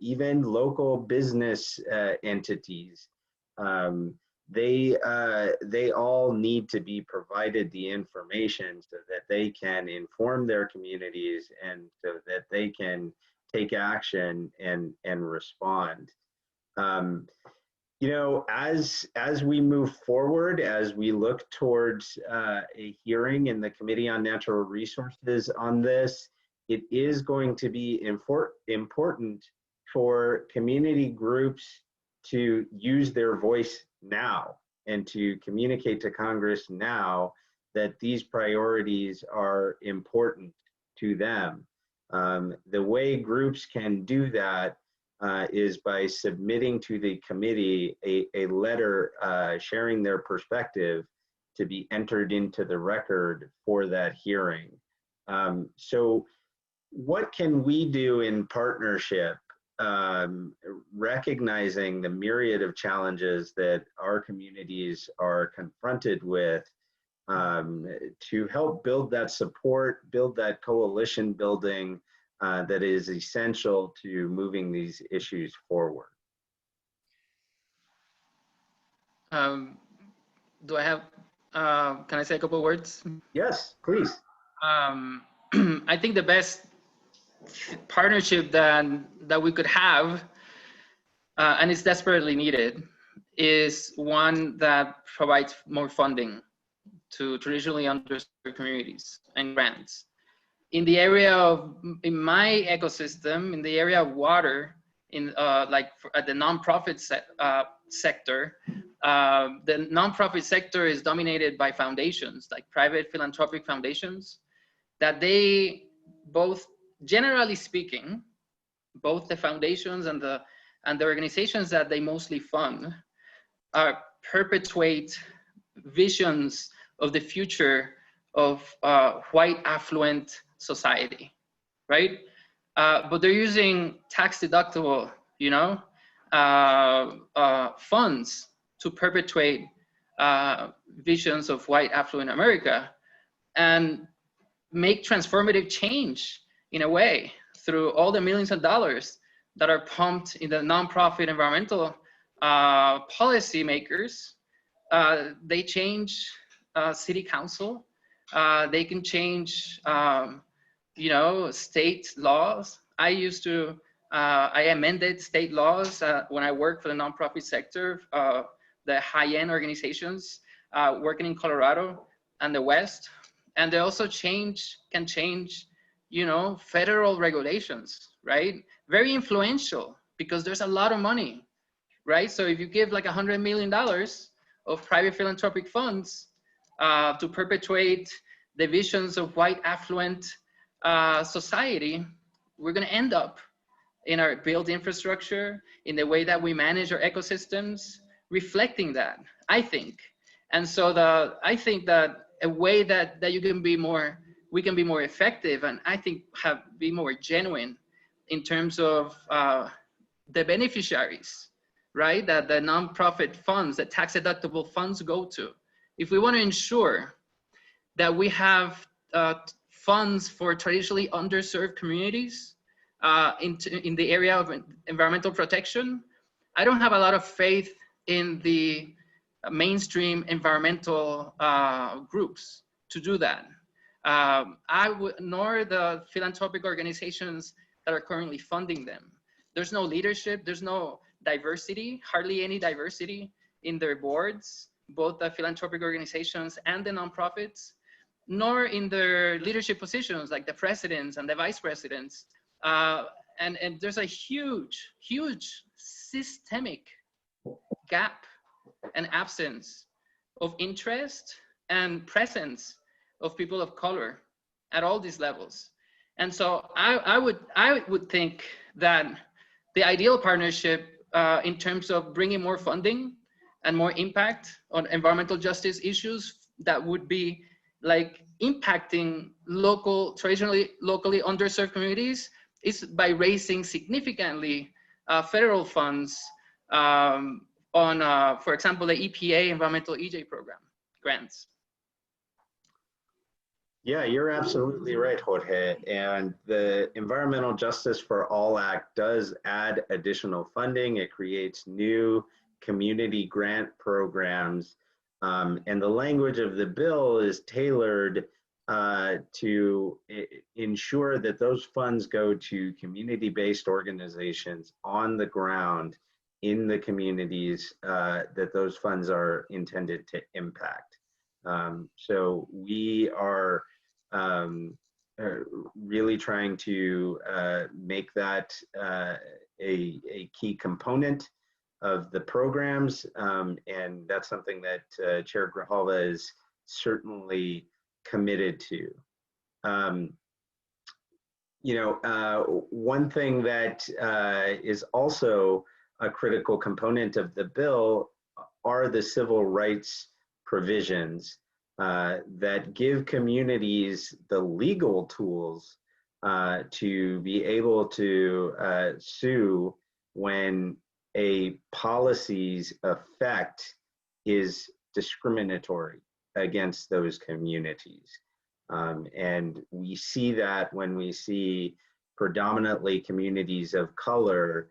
even local business entities. they all need to be provided the information so that they can inform their communities and so that they can take action and respond. You know, as we move forward, as we look towards a hearing in the Committee on Natural Resources on this, it is going to be important for community groups to use their voice now and to communicate to Congress now that these priorities are important to them. The way groups can do that is by submitting to the committee a letter sharing their perspective to be entered into the record for that hearing. So what can we do in partnership, recognizing the myriad of challenges that our communities are confronted with, to help build that support, build that coalition building that is essential to moving these issues forward? Do I have, can I say a couple of words? Yes, please. I think the best partnership that we could have, and it's desperately needed, is one that provides more funding to traditionally underserved communities and grants. In the area of, in my ecosystem, in the area of water, in at the nonprofit sector, the nonprofit sector is dominated by foundations, like private philanthropic foundations, that they both, generally speaking, both the foundations and the organizations that they mostly fund perpetuate visions of the future of white affluent society, right? But they're using tax deductible, you know, funds to perpetuate visions of white affluent America and make transformative change in a way through all the millions of dollars that are pumped in the nonprofit environmental policy makers. They change city council. They can change, you know, state laws. I used to, I amended state laws when I worked for the nonprofit sector, the high-end organizations working in Colorado and the West. And they also can change, you know, federal regulations, right? Very influential because there's a lot of money, right? So if you give like $100 million of private philanthropic funds to perpetuate the visions of white affluent society, we're gonna end up in our built infrastructure, in the way that we manage our ecosystems, reflecting that, I think. And so I think that a way that you can be more, we can be more effective, and I think be more genuine in terms of the beneficiaries, right? That the nonprofit funds, the tax deductible funds go to. If we want to ensure that we have funds for traditionally underserved communities in the area of environmental protection, I don't have a lot of faith in the mainstream environmental groups to do that. Nor the philanthropic organizations that are currently funding them. There's no leadership, there's no diversity, hardly any diversity in their boards, both the philanthropic organizations and the nonprofits, nor in their leadership positions like the presidents and the vice presidents. And there's a huge, huge systemic gap and absence of interest and presence of people of color at all these levels. And so I would think that the ideal partnership in terms of bringing more funding and more impact on environmental justice issues that would be like impacting traditionally locally underserved communities is by raising significantly federal funds on, for example, the EPA environmental EJ program grants. Yeah, you're absolutely right, Jorge. And the Environmental Justice for All Act does add additional funding. It creates new community grant programs. And the language of the bill is tailored to ensure that those funds go to community-based organizations on the ground in the communities that those funds are intended to impact. So we are really trying to make that a key component of the programs, and that's something that Chair Grijalva is certainly committed to. One thing that is also a critical component of the bill are the civil rights provisions that give communities the legal tools to be able to sue when a policy's effect is discriminatory against those communities. And we see that when we see predominantly communities of color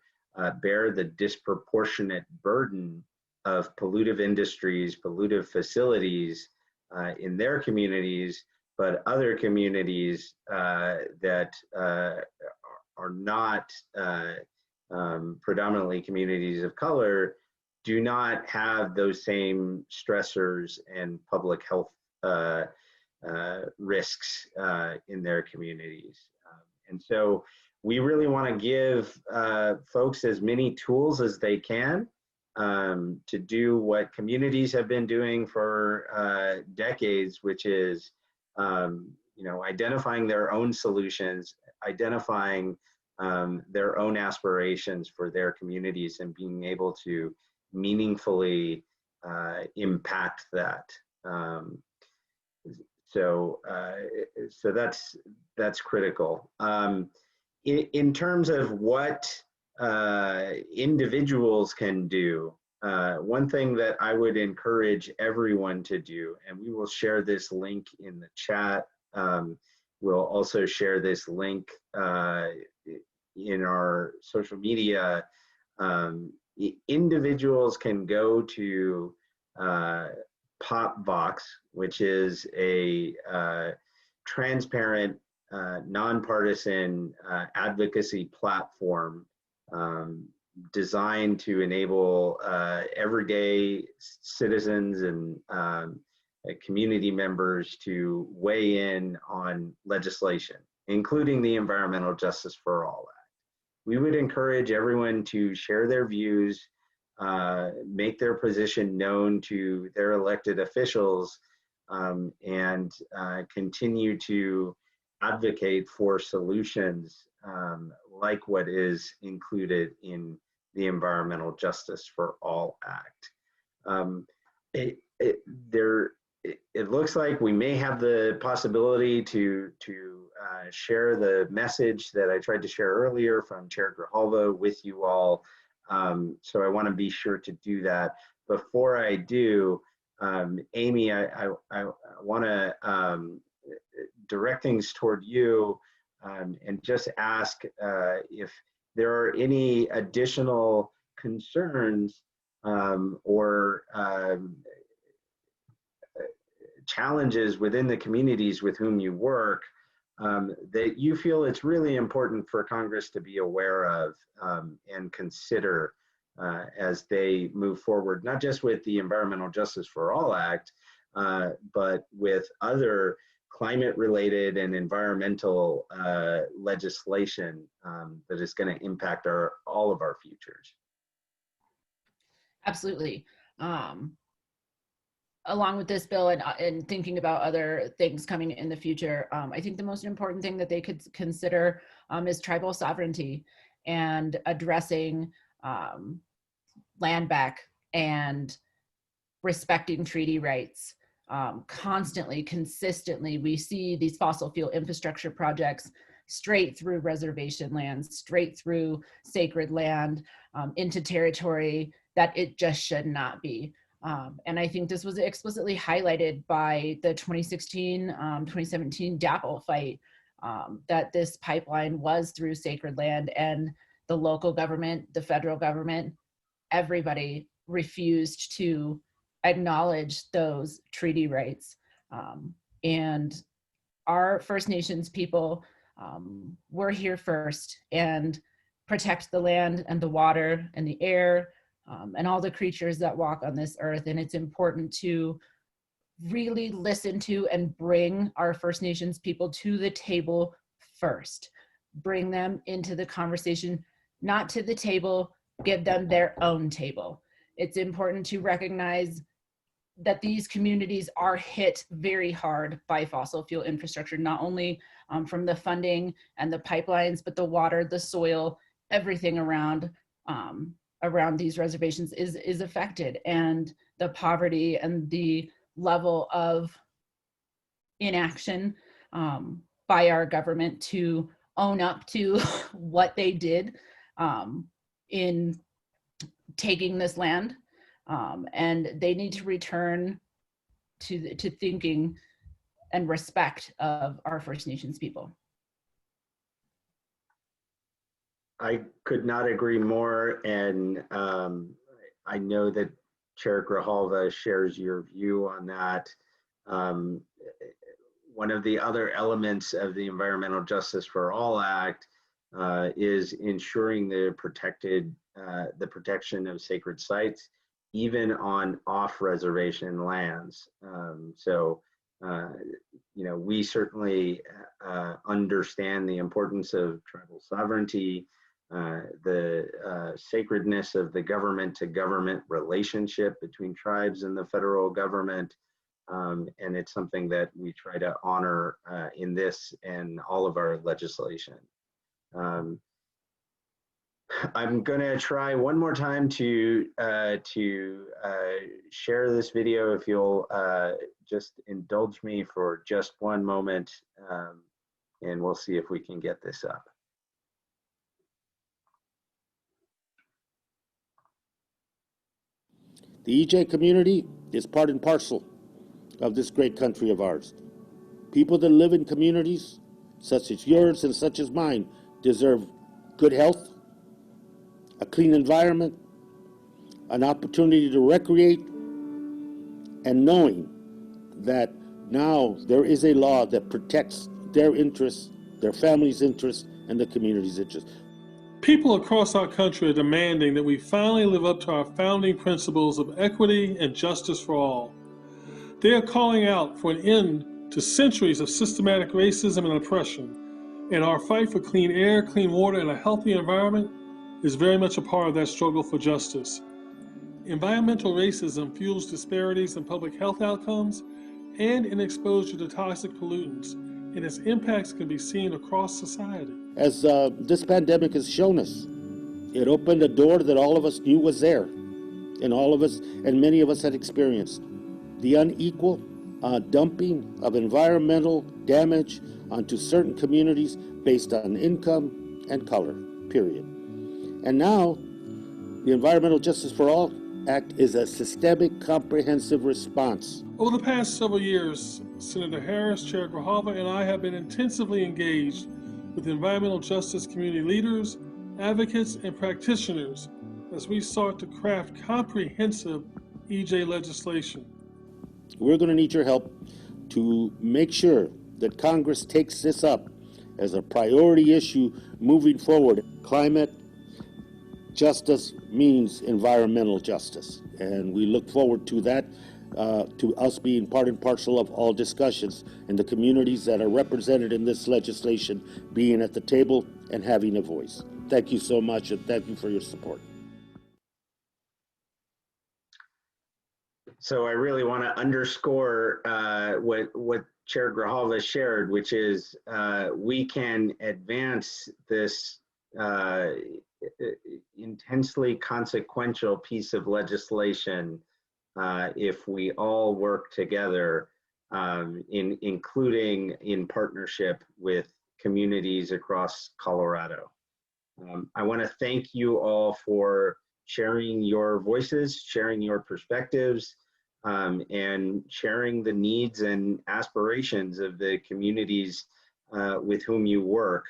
bear the disproportionate burden of pollutive industries, pollutive facilities in their communities, but other communities that are not predominantly communities of color do not have those same stressors and public health risks in their communities. And so we really want to give folks as many tools as they can to do what communities have been doing for decades, which is identifying their own solutions, identifying their own aspirations for their communities, and being able to meaningfully impact that. So that's critical. In terms of what individuals can do, one thing that I would encourage everyone to do, and we will share this link in the chat. We'll also share this link in our social media. Individuals can go to PopVox, which is a transparent, nonpartisan advocacy platform designed to enable everyday citizens and community members to weigh in on legislation, including the Environmental Justice for All Act. We would encourage everyone to share their views, make their position known to their elected officials, and continue to advocate for solutions like what is included in the Environmental Justice for All Act. It looks like we may have the possibility to share the message that I tried to share earlier from Chair Grijalva with you all. So I want to be sure to do that. Before I do, Amy, I want to direct things toward you and just ask if there are any additional concerns or challenges within the communities with whom you work that you feel it's really important for Congress to be aware of and consider as they move forward, not just with the Environmental Justice for All Act, but with other climate-related and environmental legislation that is going to impact all of our futures. Absolutely. Along with this bill and thinking about other things coming in the future, I think the most important thing that they could consider is tribal sovereignty and addressing land back and respecting treaty rights. Constantly, consistently, we see these fossil fuel infrastructure projects straight through reservation lands, straight through sacred land, into territory that it just should not be. And I think this was explicitly highlighted by the 2016-2017 DAPL fight, that this pipeline was through sacred land, and the local government, the federal government, everybody refused to acknowledge those treaty rights. And our First Nations people were here first, and protect the land and the water and the air and all the creatures that walk on this earth. And it's important to really listen to and bring our First Nations people to the table first. Bring them into the conversation, not to the table, give them their own table. It's important to recognize that these communities are hit very hard by fossil fuel infrastructure, not only from the funding and the pipelines, but the water, the soil, everything around these reservations is affected. And the poverty and the level of inaction by our government to own up to what they did in taking this land. And they need to return to thinking and respect of our First Nations people. I could not agree more, and I know that Chair Grijalva shares your view on that. One of the other elements of the Environmental Justice for All Act is ensuring the protection of sacred sites, even on off-reservation lands. We certainly understand the importance of tribal sovereignty, the sacredness of the government-to-government relationship between tribes and the federal government, and it's something that we try to honor in this and all of our legislation. I'm going to try one more time to share this video. If you'll just indulge me for just one moment, and we'll see if we can get this up. The EJ community is part and parcel of this great country of ours. People that live in communities such as yours and such as mine deserve good health, a clean environment, an opportunity to recreate, and knowing that now there is a law that protects their interests, their family's interests, and the community's interests. People across our country are demanding that we finally live up to our founding principles of equity and justice for all. They are calling out for an end to centuries of systematic racism and oppression, and our fight for clean air, clean water, and a healthy environment is very much a part of that struggle for justice. Environmental racism fuels disparities in public health outcomes and in exposure to toxic pollutants, and its impacts can be seen across society. As this pandemic has shown us, it opened a door that all of us knew was there, and all of us, and many of us had experienced. The unequal dumping of environmental damage onto certain communities based on income and color, period. And now, the Environmental Justice for All Act is a systemic, comprehensive response. Over the past several years, Senator Harris, Chair Grijalva, and I have been intensively engaged with environmental justice community leaders, advocates, and practitioners as we sought to craft comprehensive EJ legislation. We're going to need your help to make sure that Congress takes this up as a priority issue moving forward. Climate justice means environmental justice, and we look forward to that, to us being part and parcel of all discussions, and the communities that are represented in this legislation being at the table and having a voice. Thank you so much, and thank you for your support. So I really want to underscore what Chair Grijalva shared, which is we can advance this intensely consequential piece of legislation if we all work together, including in partnership with communities across Colorado. I want to thank you all for sharing your voices, sharing your perspectives, and sharing the needs and aspirations of the communities with whom you work.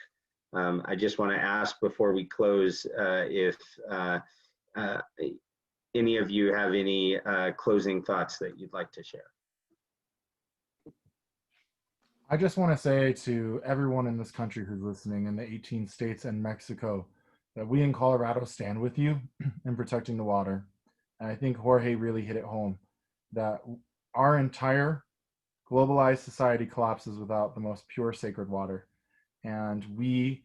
I just want to ask before we close if any of you have any closing thoughts that you'd like to share? I just want to say to everyone in this country who's listening, in the 18 states and Mexico, that we in Colorado stand with you in protecting the water. And I think Jorge really hit it home, that our entire globalized society collapses without the most pure, sacred water. And we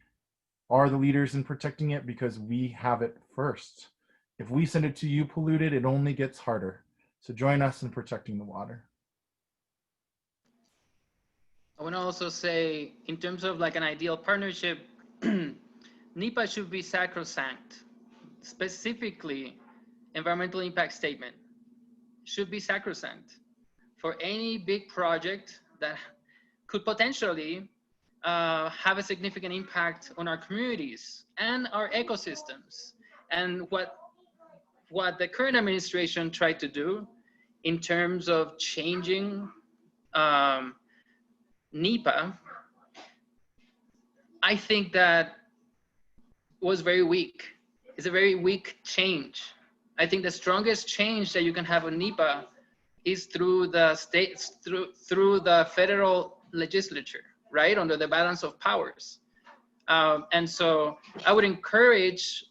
are the leaders in protecting it because we have it first. If we send it to you polluted, it only gets harder. So join us in protecting the water. I want to also say, in terms of like an ideal partnership, NEPA should be sacrosanct. Specifically, environmental impact statement should be sacrosanct for any big project that could potentially have a significant impact on our communities and our ecosystems. And what the current administration tried to do in terms of changing NEPA, I think that was very weak. It's a very weak change. I think the strongest change that you can have on NEPA is through the states, through the federal legislature, right, under the balance of powers. And so I would encourage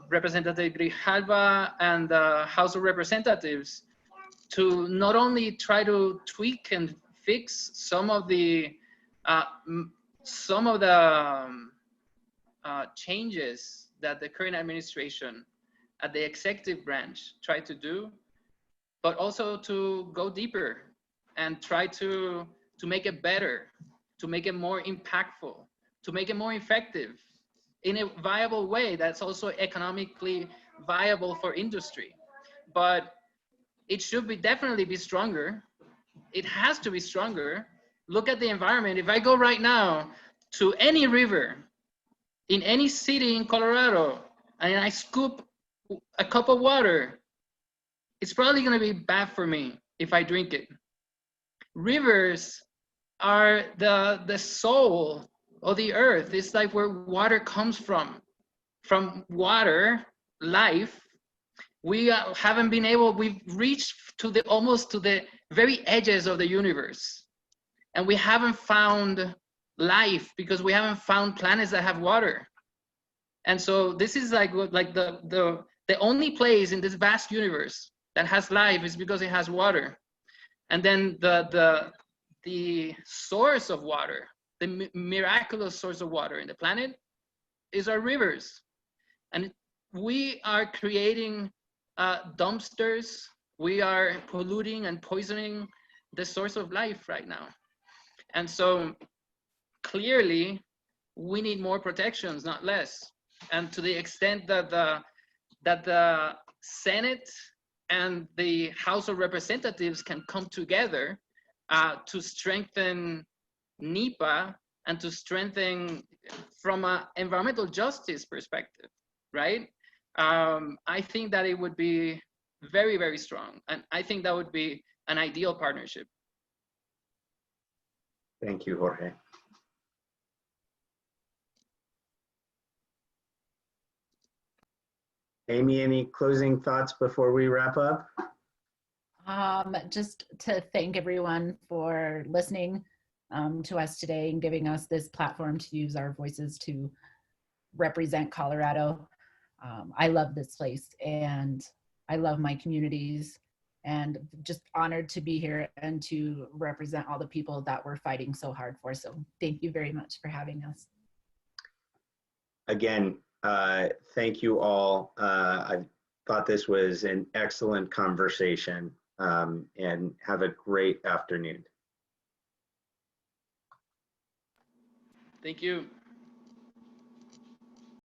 Representative Grijalva and the House of Representatives to not only try to tweak and fix some of the changes that the current administration at the executive branch tried to do, but also to go deeper and try to make it better, to make it more impactful, to make it more effective in a viable way that's also economically viable for industry. But it should be definitely be stronger. It has to be stronger. Look at the environment. If I go right now to any river in any city in Colorado and I scoop a cup of water, it's probably going to be bad for me if I drink it. Rivers are the soul of the earth. It's like where water comes from. From water, life, we haven't been able, we've reached to almost to the very edges of the universe. And we haven't found life because we haven't found planets that have water. And so this is like the only place in this vast universe that has life is because it has water. And then the source of water, the miraculous source of water in the planet is our rivers. And we are creating dumpsters. We are polluting and poisoning the source of life right now. And so clearly we need more protections, not less. And to the extent that the Senate and the House of Representatives can come together to strengthen NEPA and to strengthen from an environmental justice perspective, right? I think that it would be very, very strong. And I think that would be an ideal partnership. Thank you, Jorge. Amy, any closing thoughts before we wrap up? Just to thank everyone for listening to us today and giving us this platform to use our voices to represent Colorado. I love this place and I love my communities, and just honored to be here and to represent all the people that we're fighting so hard for. So thank you very much for having us. Again, thank you all. I thought this was an excellent conversation, and have a great afternoon. Thank you.